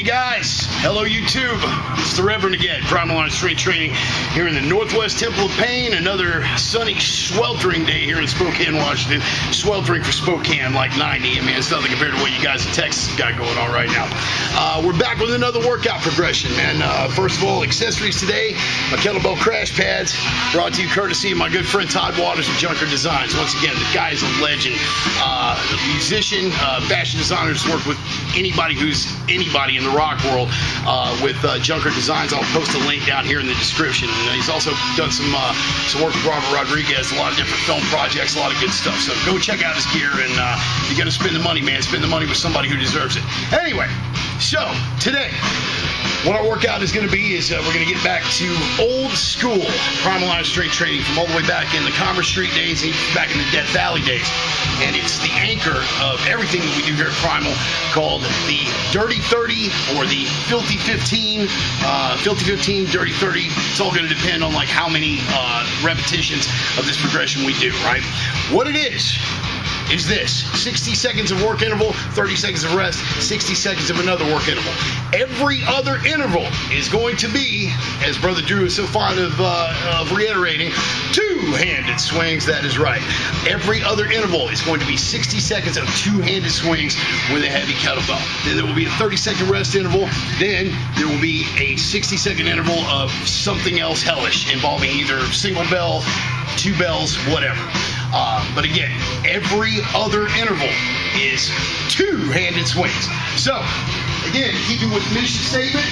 Hey guys, hello YouTube. It's the Reverend again, Primal on Strength Training here in the Northwest Temple of Pain. Another sunny, sweltering day here in Spokane, Washington. Sweltering for Spokane, like 90. I mean, it's nothing compared to what you guys in Texas got going on right now. We're back with another workout progression, man. First of all, accessories today, my kettlebell crash pads, brought to you courtesy of my good friend Todd Waters of Junker Designs. Once again, the guy is a legend. Musician, fashion designers, worked with anybody who's anybody in the rock world with Junker Designs. I'll post a link down here in the description. And he's also done some work with Robert Rodriguez, a lot of different film projects, a lot of good stuff. So go check out his gear, and if you're gonna spend the money, man, spend the money with somebody who deserves it. Anyway, so today, what our workout is going to be is we're going to get back to old school Primal Strength Training from all the way back in the Commerce Street days and back in the Death Valley days. And it's the anchor of everything that we do here at Primal, called the Dirty 30 or the Filthy 15, Filthy 15, Dirty 30. It's all going to depend on like how many repetitions of this progression we do, right? What it is this: 60 seconds of work interval, 30 seconds of rest, 60 seconds of another work interval. Every other interval is going to be, as Brother Drew is so fond of reiterating, two-handed swings. That is right. Every other interval is going to be 60 seconds of two-handed swings with a heavy kettlebell. Then there will be a 30-second rest interval. Then there will be a 60-second interval of something else hellish involving either single bell, two bells, whatever. But again, every other interval is two-handed swings. So, again, keeping with the mission statement,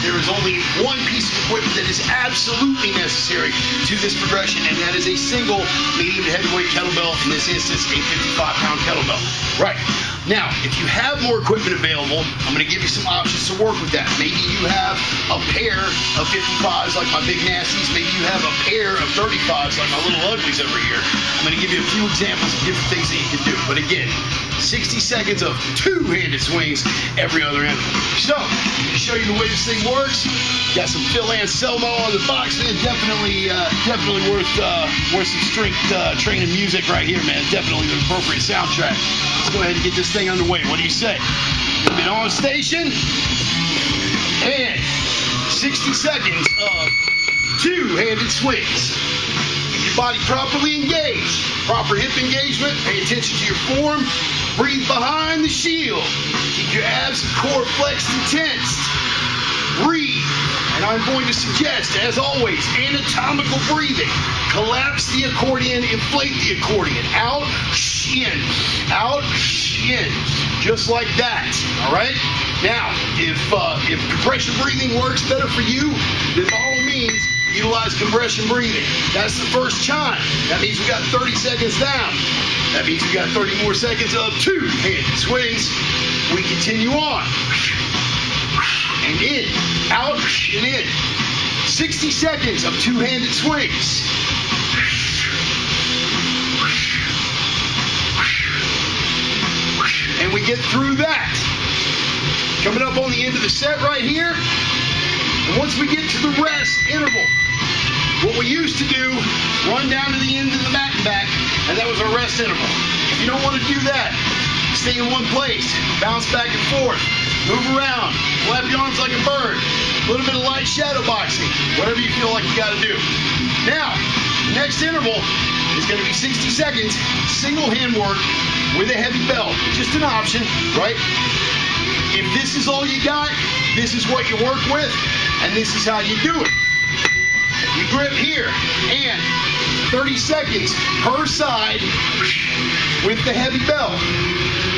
there is only one piece of equipment that is absolutely necessary to this progression, and that is a single medium to heavyweight kettlebell, in this instance, a 55-pound kettlebell. Right. Now, if you have more equipment available, I'm going to give you some options to work with that. Maybe you have a pair of 55s like my big nasties. Maybe you have a pair of 35s like my little uglies over here. I'm going to give you a few examples of different things that you can do. But again, 60 seconds of two-handed swings every other interval. So, to show you the way this thing works, got some Phil Anselmo on the box there. Definitely worth some strength training music right here, man. Definitely the appropriate soundtrack. Let's go ahead and get this thing underway. What do you say? We've been on station, and 60 seconds of two-handed swings. Keep your body properly engaged. Proper hip engagement. Pay attention to your form. Breathe behind the shield. Keep your abs and core flexed and tensed. Breathe. And I'm going to suggest, as always, anatomical breathing. Collapse the accordion, inflate the accordion. Out, in. Out, in. Just like that. All right? Now, if compression breathing works better for you, then by all means, utilize compression breathing. That's the first chime. That means we got 30 seconds down. That means we got 30 more seconds of two-handed swings. We continue on. And in, out, and in. 60 seconds of two-handed swings. And we get through that. Coming up on the end of the set right here. And once we get to the rest interval, what we used to do, run down to the end of the mat and back, and that was our rest interval. If you don't want to do that, stay in one place, bounce back and forth, move around, flap your arms like a bird, a little bit of light shadow boxing, whatever you feel like you got to do. Now, the next interval is going to be 60 seconds, single hand work with a heavy belt. Just an option, right? If this is all you got, this is what you work with, and this is how you do it. You grip here, and 30 seconds per side with the heavy belt.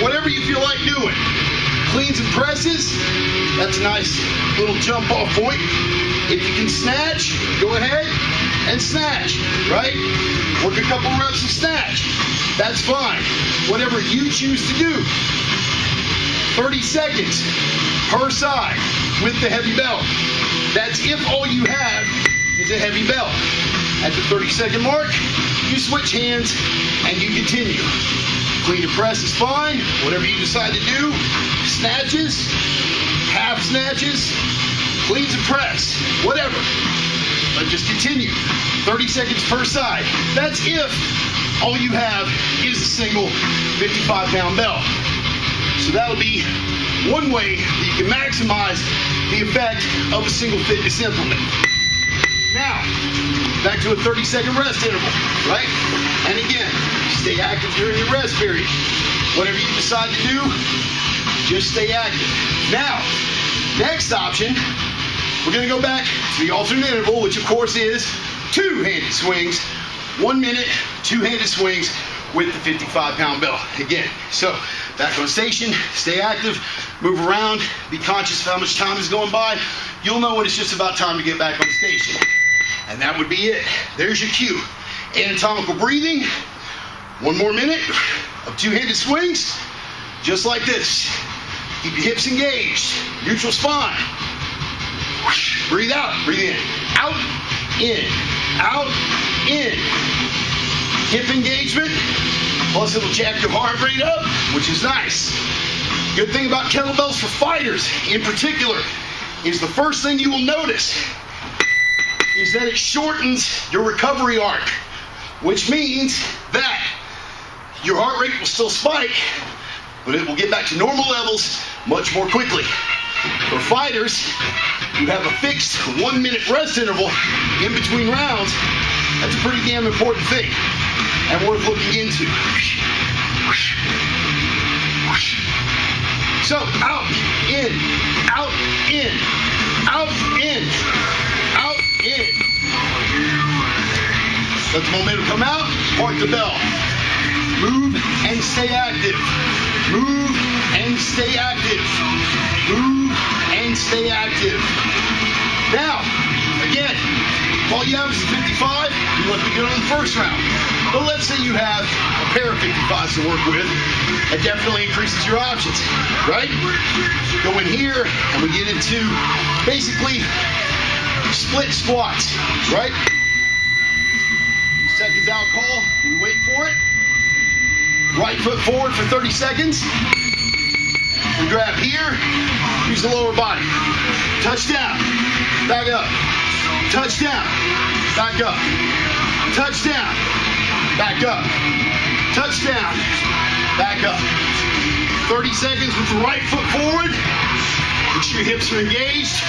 Whatever you feel like doing. Cleans and presses, that's a nice little jump off point. If you can snatch, go ahead and snatch, right? Work a couple reps of snatch. That's fine. Whatever you choose to do. 30 seconds per side with the heavy belt. That's if all you have is a heavy belt. At the 30-second mark, you switch hands and you continue. Clean and press is fine. Whatever you decide to do. Snatches, half snatches, cleans and press, whatever. But just continue. 30 seconds per side. That's if all you have is a single 55-pound belt. So that'll be one way that you can maximize the effect of a single fitness implement. Now, back to a 30-second rest interval, right? And again, stay active during your rest period. Whatever you decide to do, just stay active. Now, next option, we're going to go back to the alternate interval, which of course is two-handed swings. 1 minute, two-handed swings with the 55-pound bell. Again, so back on station, stay active, move around, be conscious of how much time is going by. You'll know when it's just about time to get back on station. And that would be it. There's your cue. Anatomical breathing. 1 more minute of two-handed swings, just like this. Keep your hips engaged, neutral spine. Breathe out, breathe in. Out, in, out, in. Hip engagement, plus it'll jack your heart rate up, which is nice. Good thing about kettlebells for fighters in particular is the first thing you will notice is that it shortens your recovery arc, which means that your heart rate will still spike, but it will get back to normal levels much more quickly. For fighters who have a fixed 1 minute rest interval in between rounds, that's a pretty damn important thing and worth looking into. So out, in, out, in, out, in, out, in. Let the momentum come out, park the bell. Move and stay active. Move and stay active. Move and stay active. Now, again, if all you have is a 55, you must be good on the first round. But let's say you have a pair of 55s to work with. That definitely increases your options, right? Go in here and we get into basically split squats, right? Seconds out call, we wait for it. Right foot forward for 30 seconds. We grab here, use the lower body. Touchdown, back up. Touchdown, back up. Touchdown, back up. Touchdown, back up. 30 seconds with the right foot forward. Make sure your hips are engaged.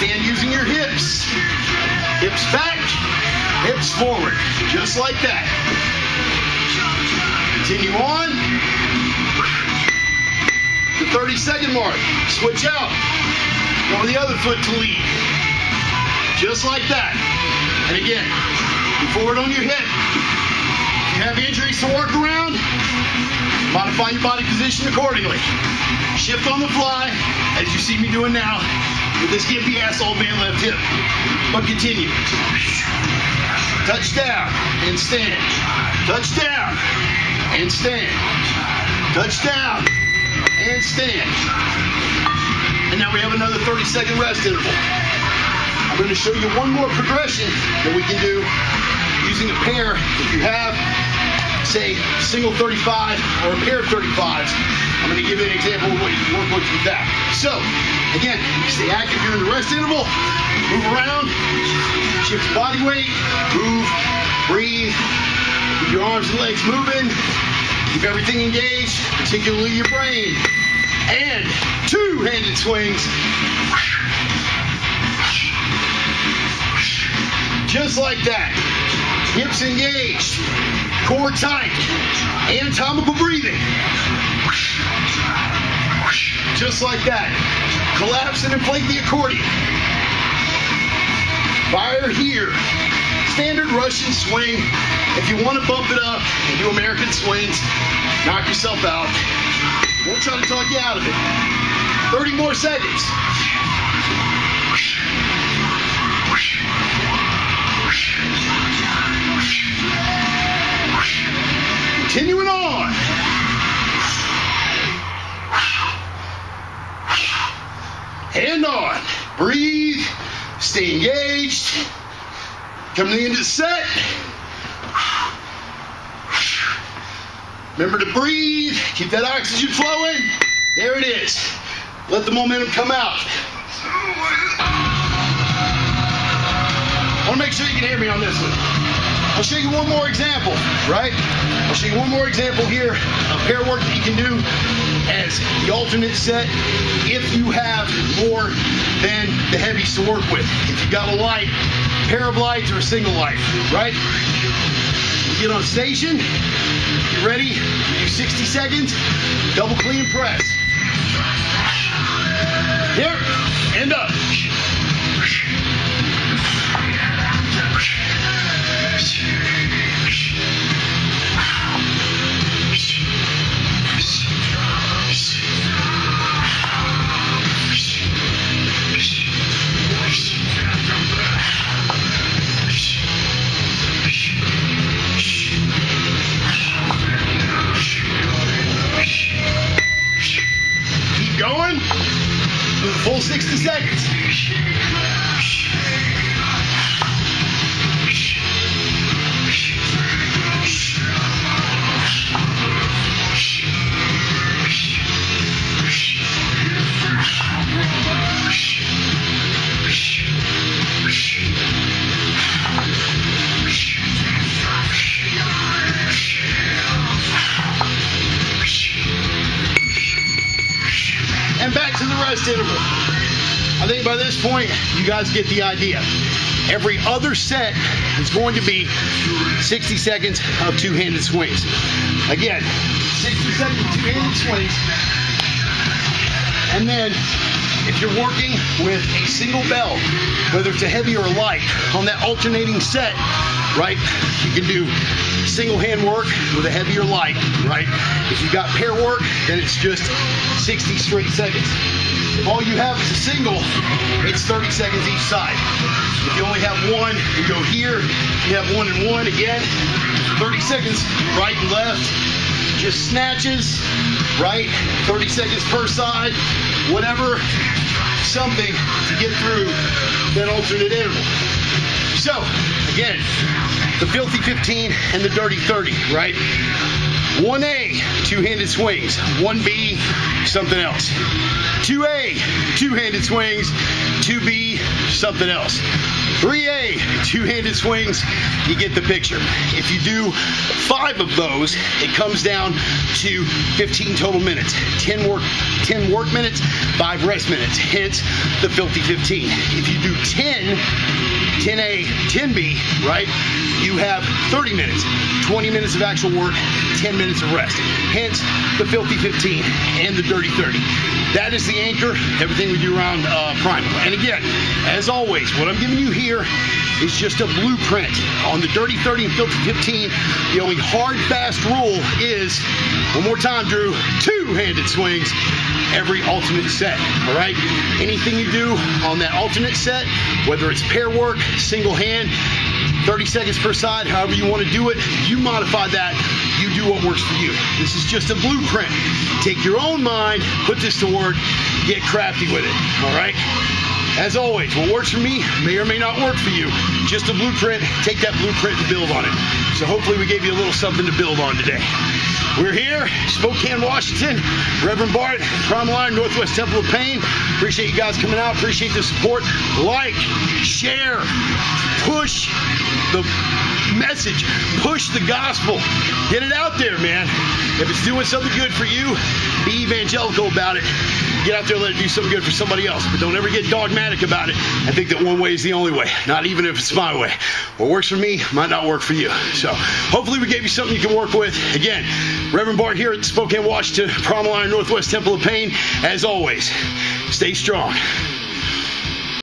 Stand using your hips. Hips back, hips forward, just like that. Continue on. The 30-second mark. Switch out. Go with the other foot to lead. Just like that. And again, be forward on your hip. If you have injuries to work around, modify your body position accordingly. Shift on the fly, as you see me doing now, with this gimpy asshole band left hip. But continue. Touchdown and stand. Touchdown and stand. Touchdown and stand. And now we have another 30-second rest interval. I'm going to show you one more progression that we can do using a pair. If you have, say, single 35 or a pair of 35s, I'm going to give you an example of what you can work with that. So, again, stay active during the rest interval. Move around. Shift your body weight. Move. Breathe. Keep your arms and legs moving. Keep everything engaged, particularly your brain. And two-handed swings. Just like that. Hips engaged. Core tight. Anatomical breathing. Just like that. Collapse and inflate the accordion. Fire here. Standard Russian swing. If you want to bump it up and do American swings, knock yourself out. Won't try to talk you out of it. 30 more seconds. Continuing on. Hand on. Breathe. Stay engaged. Come to the end of the set. Remember to breathe. Keep that oxygen flowing. There it is. Let the momentum come out. I want to make sure you can hear me on this one. I'll show you one more example, right? I'll show you one more example here of pair work that you can do as the alternate set if you have more than the heavies to work with. If you got a light, pair of lights, or a single light, right? You get on station, get ready, you do 60 seconds, double clean and press. Here, and up. Keep going. Do the full 60 seconds. And back to the rest interval. I think by this point, you guys get the idea. Every other set is going to be 60 seconds of two-handed swings. Again, 60 seconds of two-handed swings. And then, if you're working with a single bell, whether it's a heavy or a light, on that alternating set, right, you can do single hand work with a heavy or light, right? If you've got pair work, then it's just 60 straight seconds. If all you have is a single, it's 30 seconds each side. If you only have one, you go here. You have one and one, again, 30 seconds right and left. Just snatches, right? 30 seconds per side, whatever, something to get through that alternate interval. So, again, the filthy 15 and the dirty 30, right? 1A, two-handed swings. 1B, something else. 2A, two-handed swings. 2B, something else. 3A, two-handed swings. You get the picture. If you do 5 of those, it comes down to 15 total minutes. 10 work minutes, 5 rest minutes. Hence the filthy 15. If you do 10A, 10B, right, you have 30 minutes, 20 minutes of actual work, 10 minutes of rest. Hence the filthy 15 and the dirty 30. That is the anchor, everything we do around primal. And again, as always, what I'm giving you here is just a blueprint. On the dirty 30 and filthy 15, the only hard, fast rule is, one more time, Drew, two-handed swings every alternate set, all right? Anything you do on that alternate set, whether it's pair work, single hand, 30 seconds per side, however you want to do it, you modify that, you do what works for you. This is just a blueprint. Take your own mind, put this to work, get crafty with it, all right? As always, what works for me may or may not work for you. Just a blueprint, take that blueprint and build on it. So hopefully we gave you a little something to build on today. We're here, Spokane, Washington, Reverend Bart, Primal Iron, Northwest Temple of Pain. Appreciate you guys coming out, appreciate the support. Like, share, push the message, push the gospel. Get it out there, man. If it's doing something good for you, be evangelical about it. Get out there and let it do something good for somebody else. But don't ever get dogmatic about it and think that one way is the only way. Not even if it's my way. What works for me might not work for you. So hopefully we gave you something you can work with. Again, Reverend Bart here at Spokane, Washington, Primal Iron, Northwest Temple of Pain. As always, stay strong.